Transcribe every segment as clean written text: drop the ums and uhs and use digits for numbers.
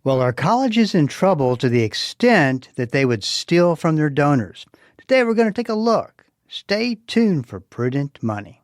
Well, are colleges in trouble to the extent that they would steal from their donors? Today we're going to take a look. Stay tuned for Prudent Money.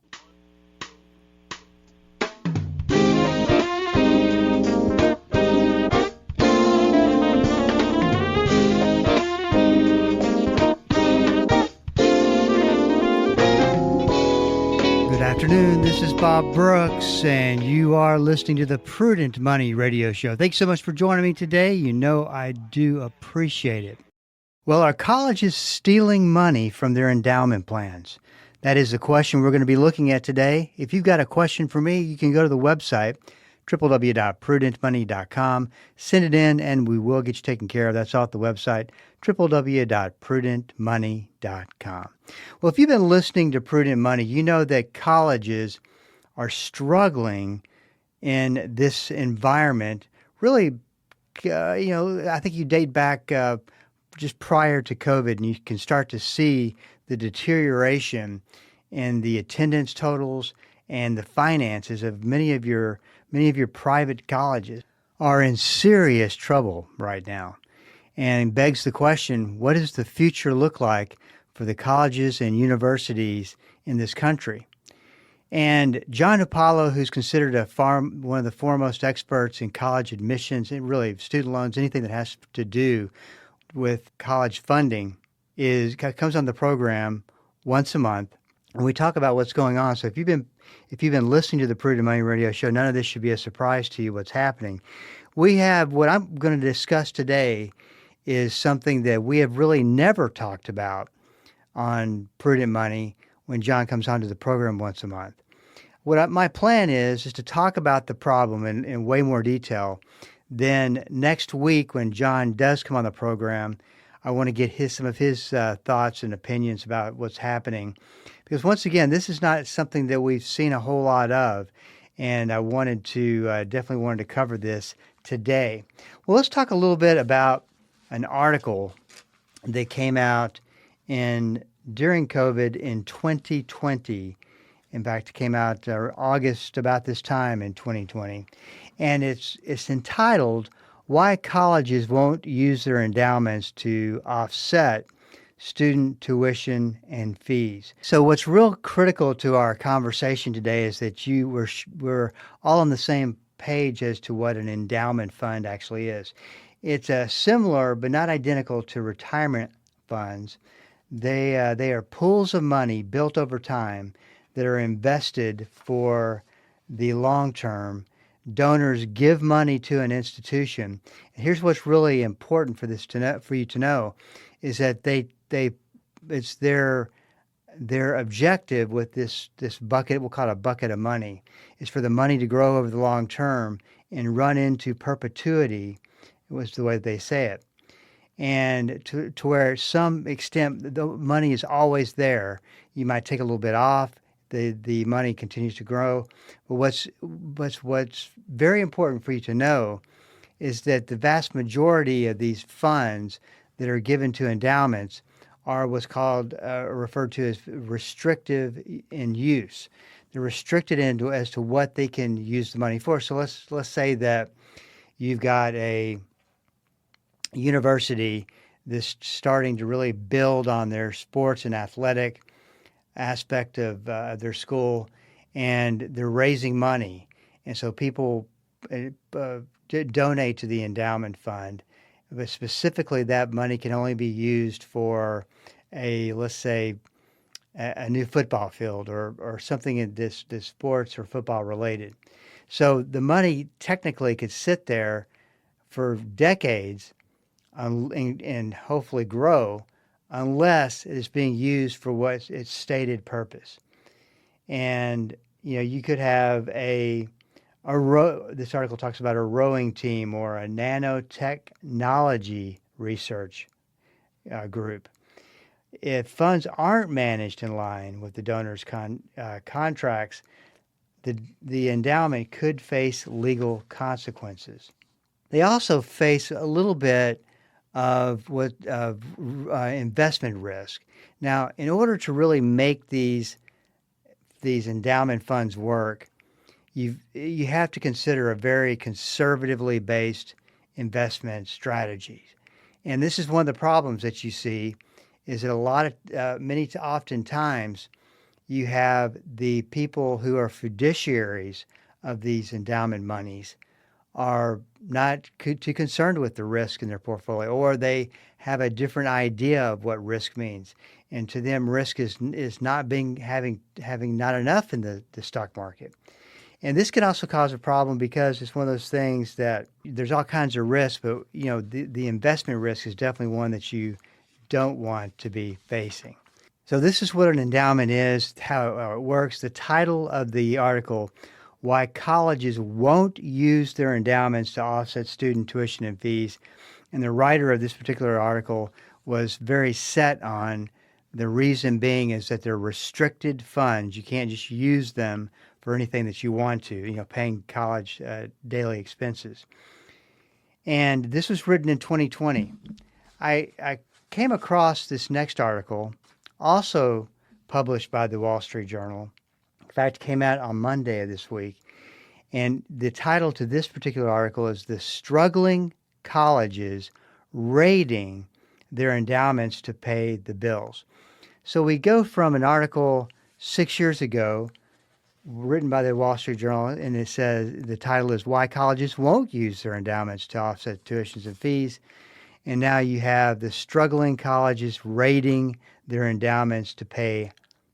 Good afternoon. This is Bob Brooks, and you are listening to the Prudent Money Radio Show. Thanks so much for joining me today. You know I do appreciate it. Well, are colleges stealing money from their endowment plans? That is the question we're going to be looking at today. If you've got a question for me, you can go to the website, www.prudentmoney.com. Send it in, and we will get you taken care of. That's off the website, www.prudentmoney.com. Well, if you've been listening to Prudent Money, you know that colleges are struggling in this environment. Really, I think you date back just prior to COVID, and you can start to see the deterioration in the attendance totals and the finances of many of your private colleges are in serious trouble right now. And begs the question, what does the future look like for the colleges and universities in this country? And John Apollo, who's considered one of the foremost experts in college admissions and really student loans, anything that has to do with college funding, comes on the program once a month, and we talk about what's going on. So if you've been listening to the Prudent Money Radio Show, none of this should be a surprise to you. What's happening? What I'm going to discuss today is something that we have really never talked about on Prudent Money when John comes onto the program once a month. My plan is to talk about the problem in way more detail. Then next week, when John does come on the program, I want to get some of his thoughts and opinions about what's happening. Because once again, this is not something that we've seen a whole lot of, and I definitely wanted to cover this today. Well, let's talk a little bit about an article that came out during COVID in 2020. In fact, it came out August about this time in 2020. And it's entitled, Why Colleges Won't Use Their Endowments to Offset Student Tuition and Fees. So what's real critical to our conversation today is that we're all on the same page as to what an endowment fund actually is. It's similar but not identical to retirement funds. They are pools of money built over time that are invested for the long term. Donors give money to an institution. And here's what's really important for you to know is that it's their objective with this bucket, we'll call it a bucket of money, is for the money to grow over the long term and run into perpetuity, was the way they say it. And to where some extent the money is always there. You might take a little bit off, the money continues to grow. But what's very important for you to know is that the vast majority of these funds that are given to endowments are what's called referred to as restrictive in use. They're restricted as to what they can use the money for. So let's say that you've got a university that's starting to really build on their sports and athletic aspect of their school, and they're raising money. And so people donate to the endowment fund, but specifically that money can only be used for let's say, a new football field or something in this sports or football related. So the money technically could sit there for decades and hopefully grow unless it is being used for what its stated purpose. And you could have this article talks about a rowing team or a nanotechnology research group. If funds aren't managed in line with the donor's contracts, the endowment could face legal consequences. They also face a little bit of investment risk. Now, in order to really make these endowment funds work, you have to consider a very conservatively based investment strategies. And this is one of the problems that you see is that a lot of oftentimes you have the people who are fiduciaries of these endowment monies are not too concerned with the risk in their portfolio, or they have a different idea of what risk means. And to them, risk is not having not enough in the stock market. And this can also cause a problem because it's one of those things that there's all kinds of risks, but the investment risk is definitely one that you don't want to be facing. So this is what an endowment is, how it works. The title of the article, Why Colleges Won't Use Their Endowments to Offset Student Tuition and Fees. And the writer of this particular article was very set on the reason being is that they're restricted funds. You can't just use them for anything that you want to, paying college daily expenses. And this was written in 2020. I came across this next article, also published by the Wall Street Journal. In fact, it came out on Monday of this week. And the title to this particular article is The Struggling Colleges Raiding Their Endowments to Pay the Bills. So we go from an article 6 years ago written by the Wall Street Journal, and it says the title is Why Colleges Won't Use Their Endowments to Offset Tuitions and Fees. And now you have the struggling colleges raiding their endowments to pay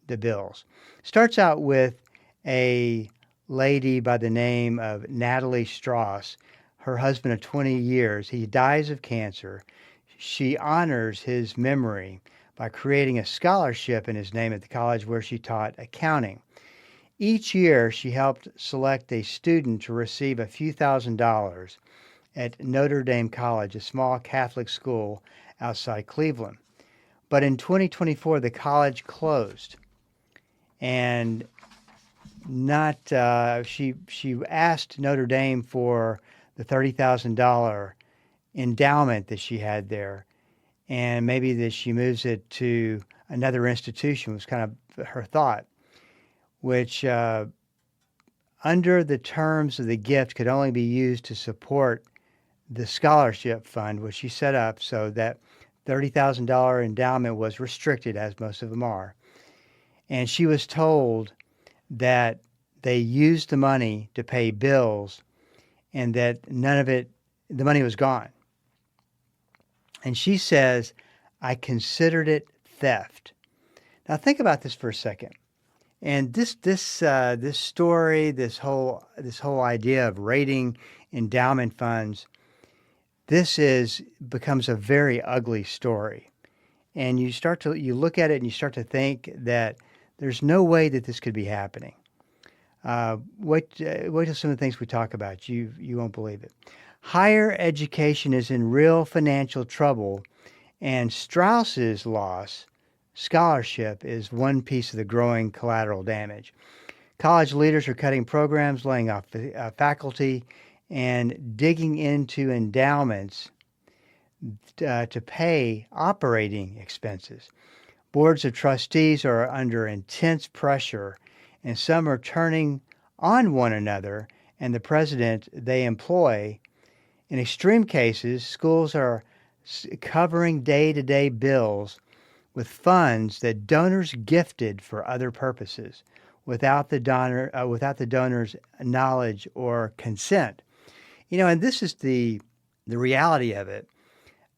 the bills. Starts out with a lady by the name of Natalie Strauss, her husband of 20 years. He dies of cancer. She honors his memory by creating a scholarship in his name at the college where she taught accounting. Each year, she helped select a student to receive a few $1,000s at Notre Dame College, a small Catholic school outside Cleveland. But in 2024, the college closed, and she asked Notre Dame for the $30,000 endowment that she had there, and maybe that she moves it to another institution was kind of her thought, which under the terms of the gift could only be used to support the scholarship fund, which she set up so that $30,000 endowment was restricted, as most of them are. And she was told that they used the money to pay bills and that none of it, the money was gone. And she says, I considered it theft. Now think about this for a second. And this story, this whole idea of raiding endowment funds, becomes a very ugly story. And you look at it and you start to think that there's no way that this could be happening. Wait till some of the things we talk about. You won't believe it. Higher education is in real financial trouble, and Strauss's scholarship is one piece of the growing collateral damage. College leaders are cutting programs, laying off faculty, and digging into endowments to pay operating expenses. Boards of trustees are under intense pressure, and some are turning on one another and the president they employ. In extreme cases, schools are covering day-to-day bills with funds that donors gifted for other purposes without the donor's knowledge or consent. And this is the reality of it.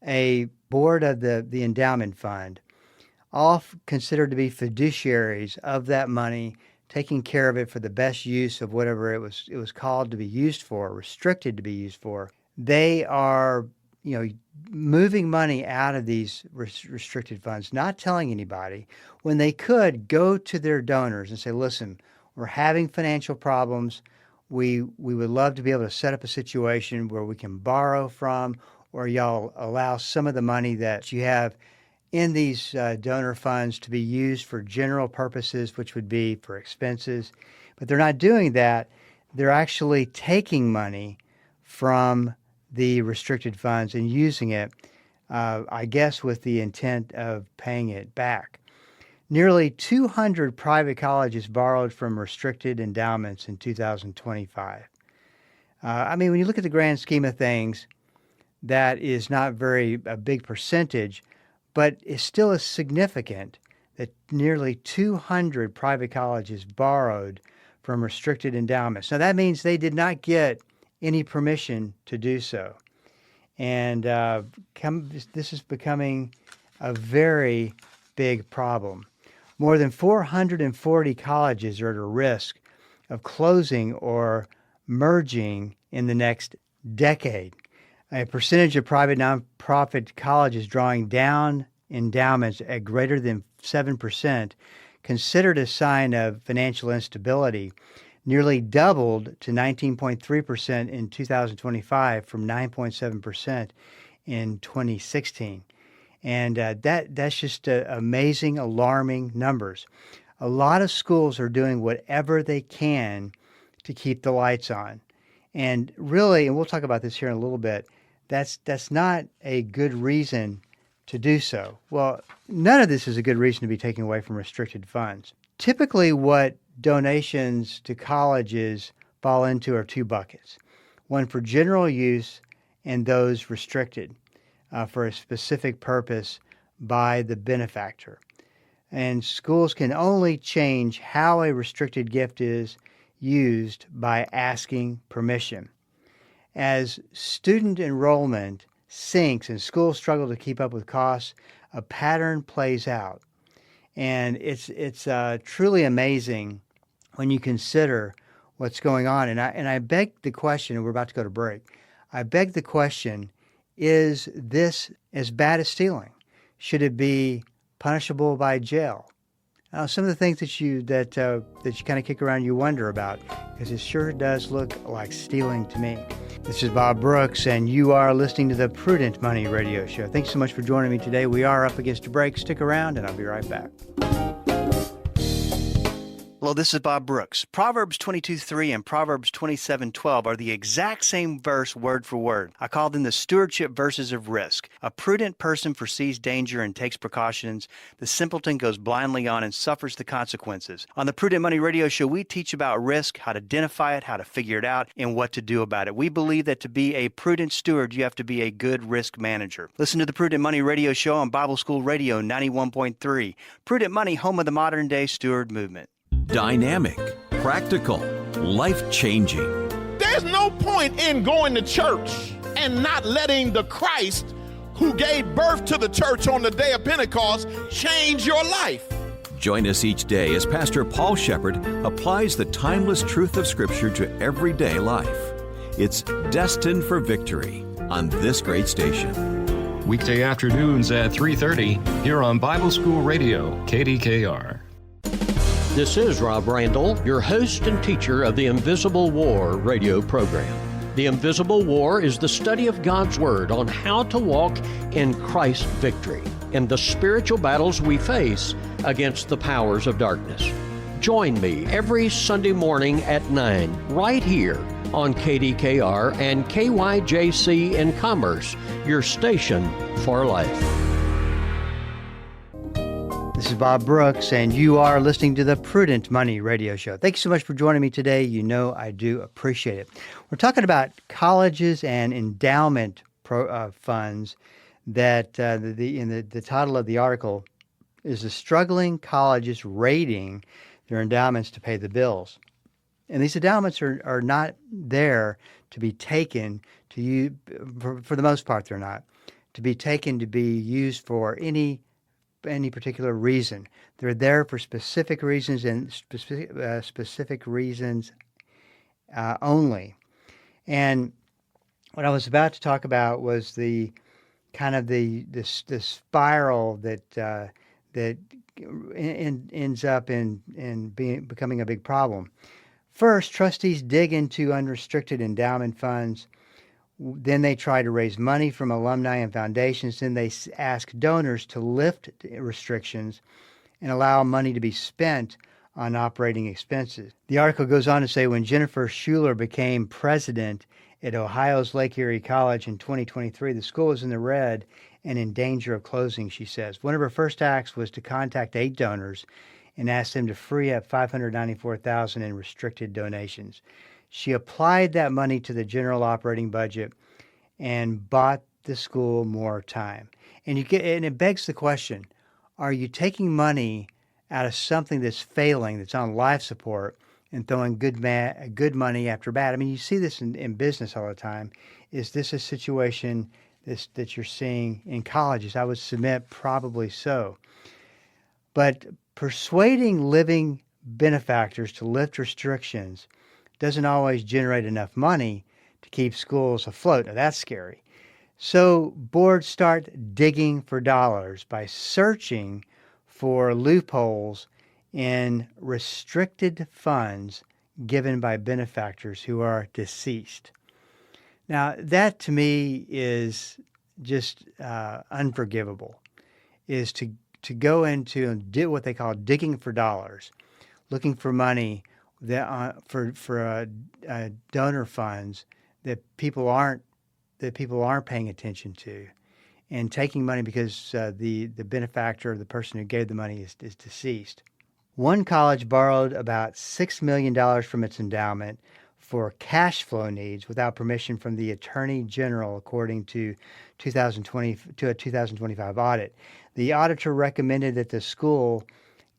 A board of the endowment fund, all considered to be fiduciaries of that money, taking care of it for the best use of whatever it was called to be used for, restricted to be used for. They are, moving money out of these restricted funds, not telling anybody, when they could go to their donors and say, listen, we're having financial problems. We would love to be able to set up a situation where we can borrow from, or y'all allow some of the money that you have in these donor funds to be used for general purposes, which would be for expenses. But they're not doing that. They're actually taking money from the restricted funds and using it, I guess, with the intent of paying it back. Nearly 200 private colleges borrowed from restricted endowments in 2025. When you look at the grand scheme of things, that is not a big percentage, but it still is significant that nearly 200 private colleges borrowed from restricted endowments. Now, that means they did not get any permission to do so. And this is becoming a very big problem. More than 440 colleges are at a risk of closing or merging in the next decade. A percentage of private nonprofit colleges drawing down endowments at greater than 7%, considered a sign of financial instability, nearly doubled to 19.3% in 2025 from 9.7% in 2016. And that's just amazing, alarming numbers. A lot of schools are doing whatever they can to keep the lights on. And really, and we'll talk about this here in a little bit, that's not a good reason to do so. Well, none of this is a good reason to be taking away from restricted funds. Typically, what donations to colleges fall into are two buckets. One for general use and those restricted for a specific purpose by the benefactor. And schools can only change how a restricted gift is used by asking permission. As student enrollment sinks and schools struggle to keep up with costs, a pattern plays out. And it's truly amazing when you consider what's going on. And I beg the question, and we're about to go to break, I beg the question, is this as bad as stealing? Should it be punishable by jail? Some of the things that you kind of kick around, you wonder about, because it sure does look like stealing to me. This is Bob Brooks, and you are listening to the Prudent Money Radio Show. Thanks so much for joining me today. We are up against a break. Stick around, and I'll be right back. Hello, this is Bob Brooks. Proverbs 22:3 and Proverbs 27:12 are the exact same verse word for word. I call them the stewardship verses of risk. A prudent person foresees danger and takes precautions. The simpleton goes blindly on and suffers the consequences. On the Prudent Money Radio Show, we teach about risk, how to identify it, how to figure it out, and what to do about it. We believe that to be a prudent steward, you have to be a good risk manager. Listen to the Prudent Money Radio Show on Bible School Radio 91.3. Prudent Money, home of the modern-day steward movement. Dynamic, practical, life-changing. There's no point in going to church and not letting the Christ who gave birth to the church on the day of Pentecost change your life. Join us each day as Pastor Paul Shepherd applies the timeless truth of Scripture to everyday life. It's Destined for Victory on this great station. Weekday afternoons at 3:30 here on Bible School Radio, KDKR. This is Rob Randall, your host and teacher of the Invisible War radio program. The Invisible War is the study of God's Word on how to walk in Christ's victory in the spiritual battles we face against the powers of darkness. Join me every Sunday morning at 9 right here on KDKR and KYJC in Commerce, your station for life. This is Bob Brooks, and you are listening to the Prudent Money Radio Show. Thank you so much for joining me today. You know I do appreciate it. We're talking about colleges and endowment funds that the title of the article is The Struggling Colleges Raiding Their Endowments to Pay the Bills. And these endowments are not there to be taken to you, for the most part they're not, to be taken to be used for any particular reason. They're there for specific reasons and specific reasons only. And what I was about to talk about was the kind of the spiral that ends up in becoming a big problem. First, trustees dig into unrestricted endowment funds. Then they try to raise money from alumni and foundations. Then they ask donors to lift restrictions and allow money to be spent on operating expenses. The article goes on to say when Jennifer Schuler became president at Ohio's Lake Erie College in 2023, the school was in the red and in danger of closing, she says. One of her first acts was to contact 8 donors and ask them to free up $594,000 in restricted donations. She applied that money to the general operating budget and bought the school more time. And it begs the question, are you taking money out of something that's failing, that's on life support, and throwing good money after bad? I mean, you see this in business all the time. Is this a situation that you're seeing in colleges? I would submit probably so. But persuading living benefactors to lift restrictions doesn't always generate enough money to keep schools afloat. Now, that's scary. So boards start digging for dollars by searching for loopholes in restricted funds given by benefactors who are deceased. Now, that to me is just unforgivable, is to go into and do what they call digging for dollars, looking for money that for donor funds that people aren't paying attention to, and taking money because the benefactor, the person who gave the money, is deceased. One college borrowed about $6 million from its endowment for cash flow needs without permission from the Attorney General, according to a 2025 audit. The auditor recommended that the school,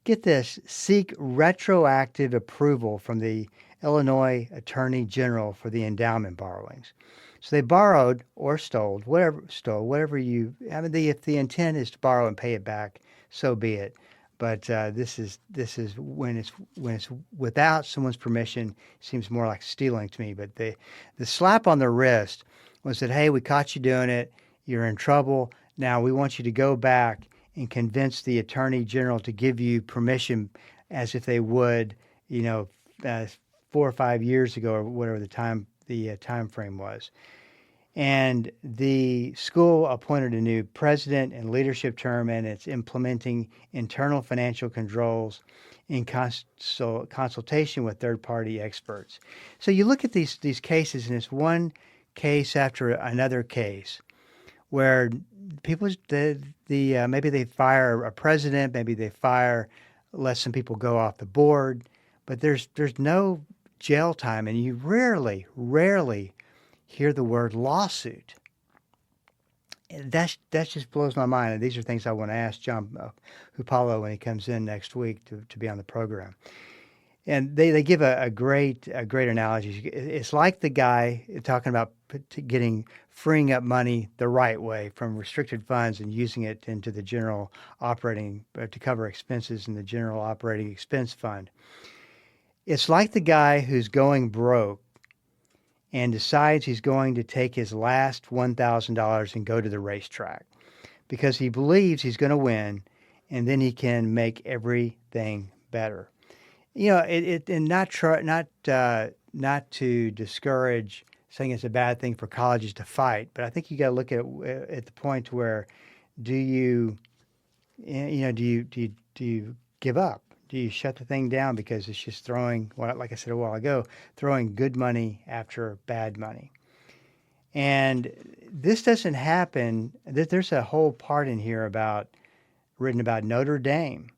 get this, seek retroactive approval from the Illinois Attorney General for the endowment borrowings. So they borrowed or stole whatever you. I mean, if the intent is to borrow and pay it back, so be it. But this is when it's without someone's permission, seems more like stealing to me. But the slap on the wrist was that, hey, we caught you doing it. You're in trouble. Now we want you to go back and convince the Attorney General to give you permission, as if they would, 4 or 5 years ago, or whatever the time frame was. And the school appointed a new president and leadership term, and it's implementing internal financial controls in consultation with third-party experts. So you look at these cases, and it's one case after another case where people, maybe they fire a president, maybe they let some people go off the board, but there's no jail time, and you rarely hear the word lawsuit. That just blows my mind, and these are things I want to ask John Hupalo when he comes in next week to be on the program. And they give a great analogy. It's like the guy talking about freeing up money the right way from restricted funds and using it into the general operating to cover expenses in the general operating expense fund. It's like the guy who's going broke and decides he's going to take his last $1,000 and go to the racetrack because he believes he's going to win, and then he can make everything better. And not to discourage saying it's a bad thing for colleges to fight, but I think you got to look at the point where do you give up? Do you shut the thing down because it's just throwing, like I said a while ago, throwing good money after bad money? And this doesn't happen. There's a whole part in here written about Notre Dame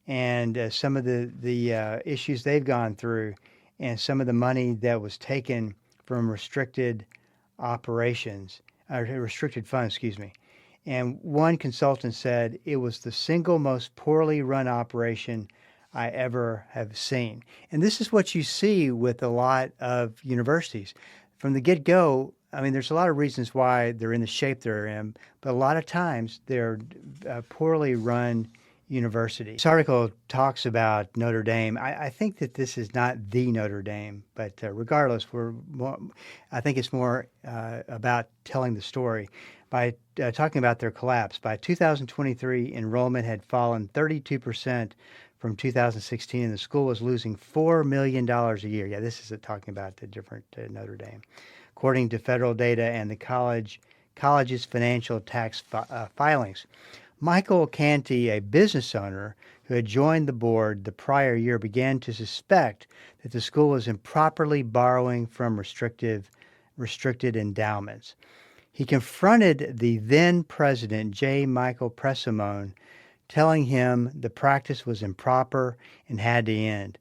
and some of the issues they've gone through, and some of the money that was taken from restricted funds, And one consultant said it was the single most poorly run operation I ever have seen. And this is what you see with a lot of universities. From the get-go, I mean, there's a lot of reasons why they're in the shape they're in, but a lot of times they're poorly run universities. This article talks about Notre Dame. I think that this is not the Notre Dame, but regardless, I think it's more about telling the story. By talking about their collapse. By 2023, enrollment had fallen 32% from 2016, and the school was losing $4 million a year. Yeah, this is talking about the different Notre Dame. According to federal data and the college's financial tax filings. Michael Canty, a business owner who had joined the board the prior year, began to suspect that the school was improperly borrowing from restricted endowments. He confronted the then president, J. Michael Presimone, telling him the practice was improper and had to end.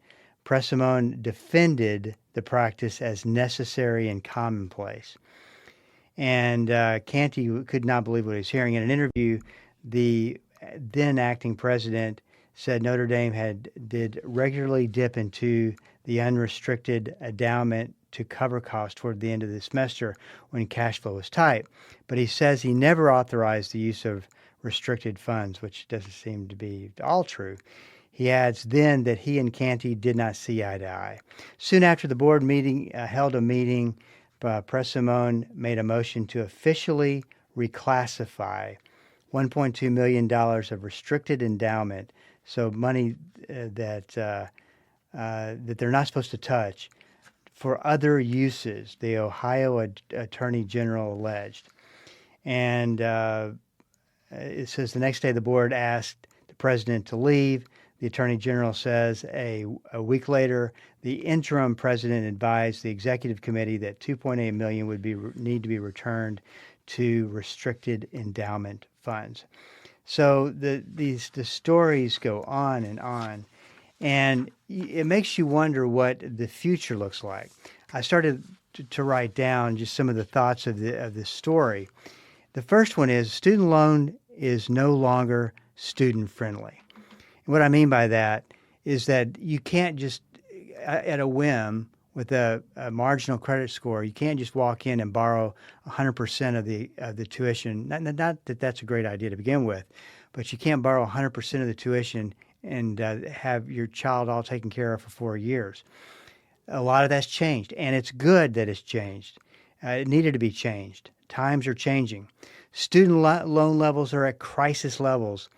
Presimone defended the practice as necessary and commonplace. And Canty could not believe what he was hearing. In an interview, the then acting president said Notre Dame did regularly dip into the unrestricted endowment to cover costs toward the end of the semester when cash flow was tight. But he says he never authorized the use of restricted funds, which doesn't seem to be all true. He adds then that he and Canty did not see eye to eye. Soon after the board meeting held a meeting, Presimone made a motion to officially reclassify $1.2 million of restricted endowment, so money that they're not supposed to touch, for other uses, the Ohio Attorney General alleged. And it says the next day the board asked the president to leave. The Attorney General says a week later, the interim president advised the executive committee that $2.8 million would need to be returned to restricted endowment funds. So the stories go on, and it makes you wonder what the future looks like. I started to write down just some of the thoughts of this story. The first one is student loan is no longer student friendly. And what I mean by that is that you can't just, at a whim, with a marginal credit score, you can't just walk in and borrow 100% of the tuition. Not that that's a great idea to begin with, but you can't borrow 100% of the tuition and have your child all taken care of for 4 years. A lot of that's changed, and it's good that it's changed. It needed to be changed. Times are changing. Student loan levels are at crisis levels,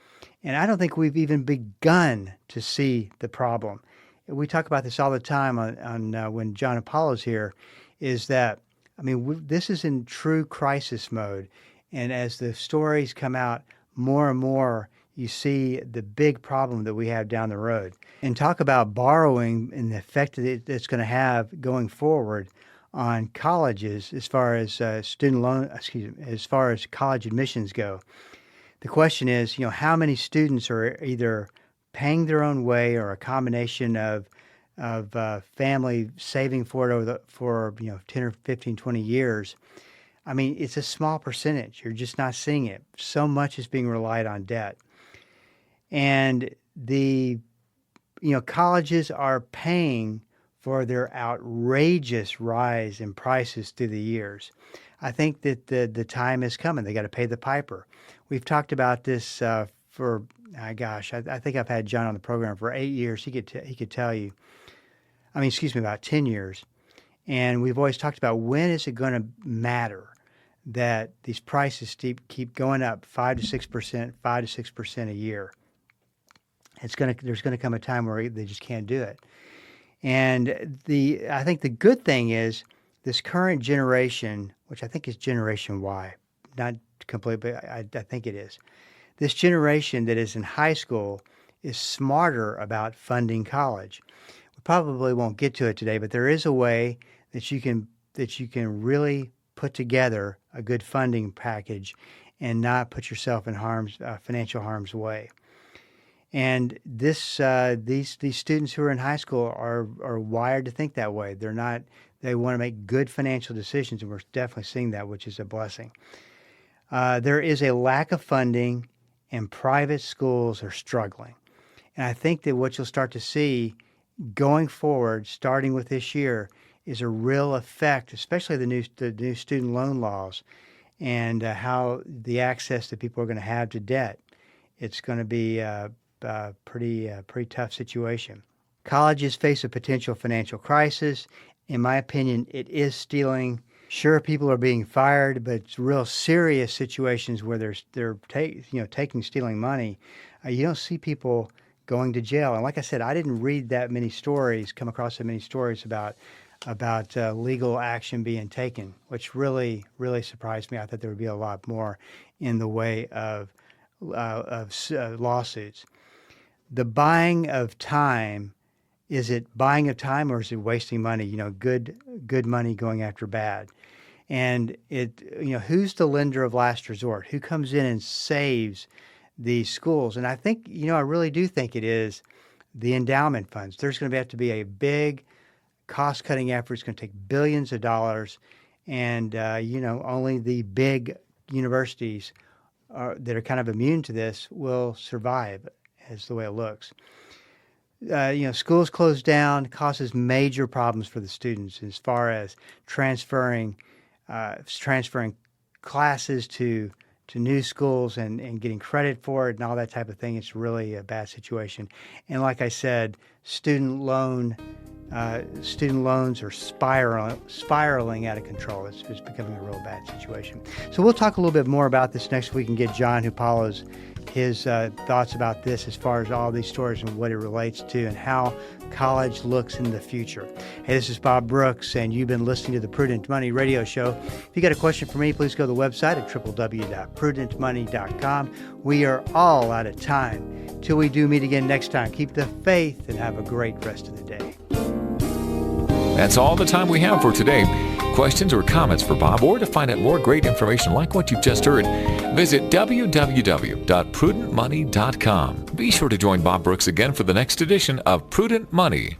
and I don't think we've even begun to see the problem. We talk about this all the time on when John Apollo's here, is that, I mean, this is in true crisis mode. And as the stories come out more and more, you see the big problem that we have down the road. And talk about borrowing and the effect that it's going to have going forward on colleges as far as as far as college admissions go. The question is, how many students are either paying their own way or a combination of family saving for it for 10 or 15, 20 years. I mean, it's a small percentage. You're just not seeing it. So much is being relied on debt. And the colleges are paying for their outrageous rise in prices through the years. I think that the time is coming. They got to pay the piper. We've talked about this for I think I've had John on the program for 8 years. He could tell you. About 10 years. And we've always talked about, when is it going to matter that these prices keep going up 5 to 6% a year? There's going to come a time where they just can't do it. And I think the good thing is this current generation, which I think is Generation Y, not completely, but I think it is. This generation that is in high school is smarter about funding college. We probably won't get to it today, but there is a way that you can really put together a good funding package and not put yourself in financial harm's way. And these students who are in high school are wired to think that way. They want to make good financial decisions, and we're definitely seeing that, which is a blessing. There is a lack of funding, and private schools are struggling. And I think that what you'll start to see going forward, starting with this year, is a real effect, especially the new student loan laws, and how the access that people are going to have to debt. It's going to be a pretty tough situation. Colleges face a potential financial crisis. In my opinion, it is stealing. Sure, people are being fired, but it's real serious situations where they're stealing money. You don't see people going to jail. And like I said, I didn't come across that many stories about legal action being taken, which really, really surprised me. I thought there would be a lot more in the way of lawsuits. The buying of time, is it buying of time or is it wasting money? Good money going after bad. And who's the lender of last resort? Who comes in and saves these schools? And I think, I really do think it is the endowment funds. There's going to have to be a big cost-cutting effort. It's going to take billions of dollars, And, only the big universities that are kind of immune to this will survive, is the way it looks. Schools closed down causes major problems for the students as far as transferring classes to new schools and getting credit for it and all that type of thing. It's really a bad situation. And like I said, student loans are spiraling out of control. It's becoming a real bad situation. So we'll talk a little bit more about this next week and get John, who follows, his thoughts about this as far as all these stories and what it relates to and how college looks in the future. Hey, this is Bob Brooks, and you've been listening to the Prudent Money Radio Show. If you got a question for me, please go to the website at www.prudentmoney.com. We are all out of time. Till we do meet again next time, keep the faith and have a great rest of the day. That's all the time we have for today. Questions or comments for Bob, or to find out more great information like what you've just heard, visit www.prudentmoney.com. Be sure to join Bob Brooks again for the next edition of Prudent Money.